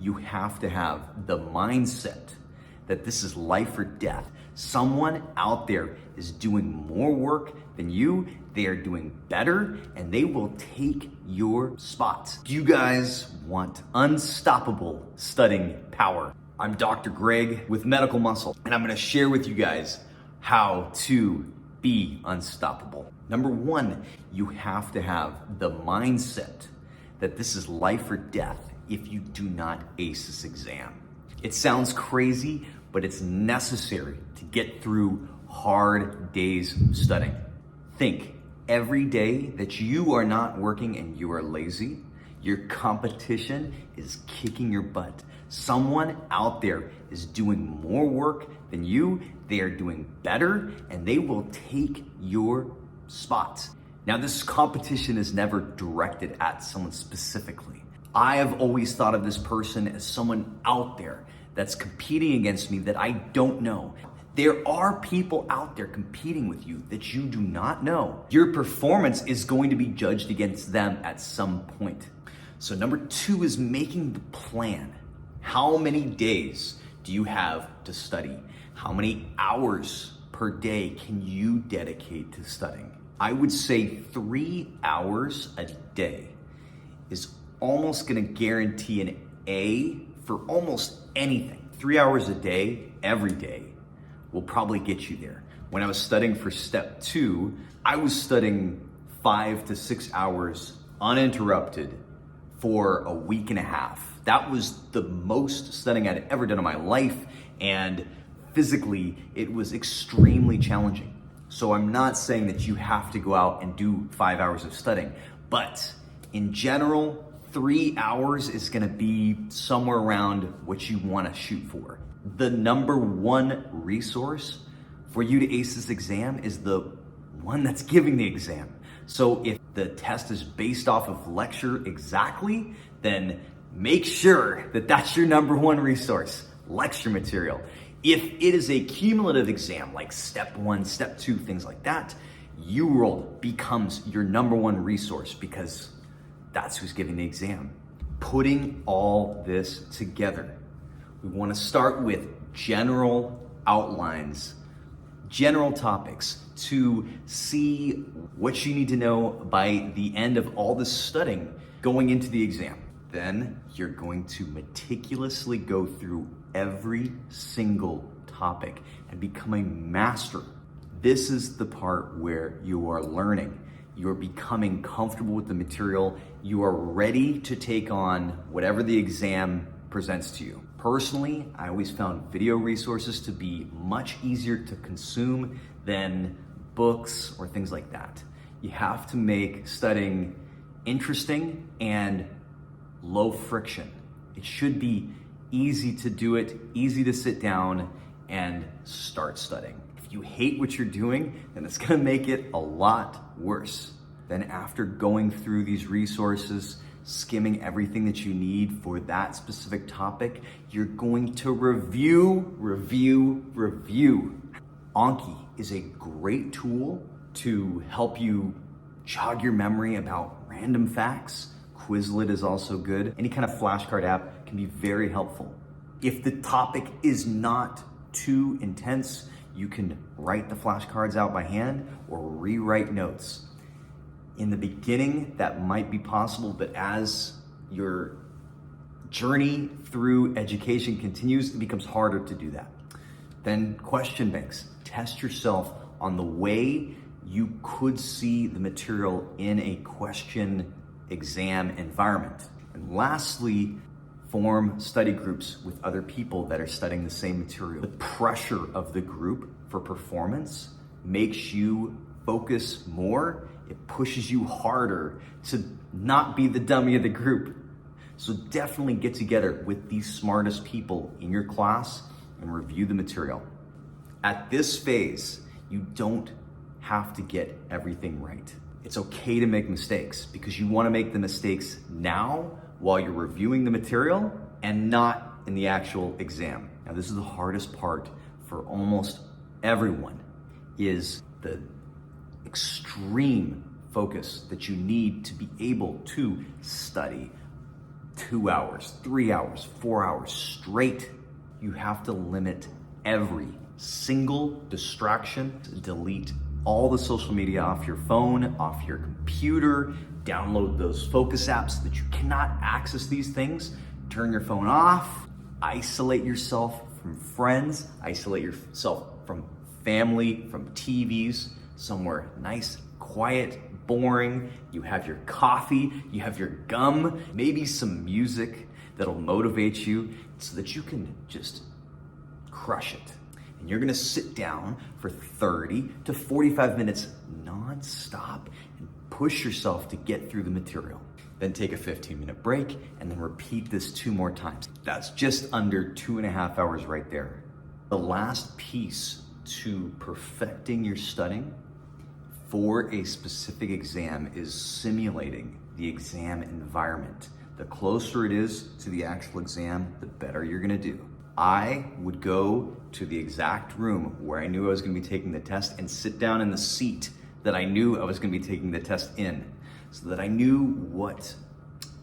you have to have the mindset that this is life or death. Someone out there is doing more work than you, they are doing better, and they will take your spot. Do you guys want unstoppable studying power? I'm Dr. Greg with Medical Muscle, and I'm gonna share with you guys how to be unstoppable. Number one, you have to have the mindset that this is life or death if you do not ace this exam. It sounds crazy, but it's necessary to get through hard days studying. Think, every day that you are not working and you are lazy, your competition is kicking your butt. Someone out there is doing more work than you, they are doing better, and they will take your spot. Now, this competition is never directed at someone specifically. I have always thought of this person as someone out there that's competing against me that I don't know. There are people out there competing with you that you do not know. Your performance is going to be judged against them at some point. So number two is making the plan. How many days do you have to study? How many hours per day can you dedicate to studying? I would say 3 hours a day is almost gonna guarantee an A for almost anything. 3 hours a day, every day, will probably get you there. When I was studying for step 2, I was studying 5 to 6 hours uninterrupted for a week and a half. That was the most studying I'd ever done in my life, and physically, it was extremely challenging. So I'm not saying that you have to go out and do 5 hours of studying, but in general, 3 hours is gonna be somewhere around what you wanna shoot for. The number one resource for you to ace this exam is the one that's giving the exam. So if the test is based off of lecture exactly, then make sure that that's your number one resource, lecture material. If it is a cumulative exam, like step 1, step 2, things like that, UWorld becomes your number one resource because that's who's giving the exam. Putting all this together, we want to start with general outlines, general topics to see what you need to know by the end of all this studying going into the exam. Then you're going to meticulously go through every single topic and become a master. This is the part where you are learning. You're becoming comfortable with the material. You are ready to take on whatever the exam presents to you. Personally, I always found video resources to be much easier to consume than books or things like that. You have to make studying interesting and low friction. It should be easy to do it, easy to sit down and start studying. If you hate what you're doing, then it's gonna make it a lot worse. Then after going through these resources, skimming everything that you need for that specific topic, you're going to review. Anki is a great tool to help you jog your memory about random facts. Quizlet is also good. Any kind of flashcard app can be very helpful. If the topic is not too intense, you can write the flashcards out by hand or rewrite notes. In the beginning, that might be possible, but as your journey through education continues, it becomes harder to do that. Then question banks. Test yourself on the way you could see the material in a question exam environment. And lastly, form study groups with other people that are studying the same material. The pressure of the group for performance makes you focus more. It pushes you harder to not be the dummy of the group. So definitely get together with the smartest people in your class and review the material. At this phase, you don't have to get everything right. It's okay to make mistakes because you want to make the mistakes now while you're reviewing the material and not in the actual exam. Now, this is the hardest part for almost everyone, is the extreme focus that you need to be able to study 2 hours, 3 hours, 4 hours straight. You have to limit every single distraction, delete all the social media off your phone, off your computer, download those focus apps so that you cannot access these things, turn your phone off, isolate yourself from friends, isolate yourself from family, from TVs, somewhere nice, quiet, boring. You have your coffee, you have your gum, maybe some music that'll motivate you so that you can just crush it. And you're gonna sit down for 30 to 45 minutes non-stop and push yourself to get through the material. Then take a 15-minute break and then repeat this 2 more times. That's just under 2.5 hours right there. The last piece to perfecting your studying for a specific exam is simulating the exam environment. The closer it is to the actual exam, the better you're gonna do. I would go to the exact room where I knew I was gonna be taking the test and sit down in the seat that I knew I was gonna be taking the test in, so that I knew what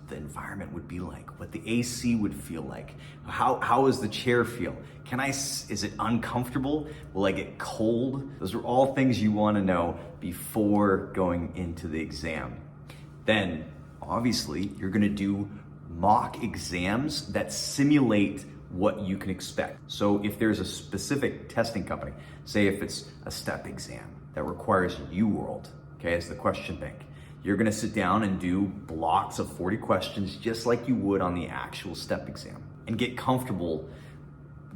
the environment would be like, what the AC would feel like. How does the chair feel? Is it uncomfortable? Will I get cold? Those are all things you wanna know before going into the exam. Then, obviously, you're gonna do mock exams that simulate what you can expect. So if there's a specific testing company, say if it's a STEP exam that requires UWorld, okay, as the question bank, you're gonna sit down and do blocks of 40 questions just like you would on the actual STEP exam and get comfortable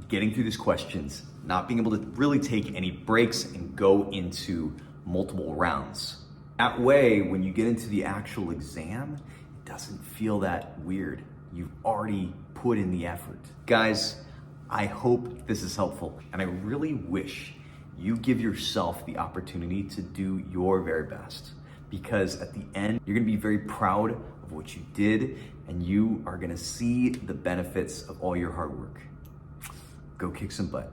getting through these questions, not being able to really take any breaks and go into multiple rounds. That way, when you get into the actual exam, it doesn't feel that weird. You've already put in the effort. Guys, I hope this is helpful, and I really wish you give yourself the opportunity to do your very best, because at the end, you're gonna be very proud of what you did, and you are gonna see the benefits of all your hard work. Go kick some butt.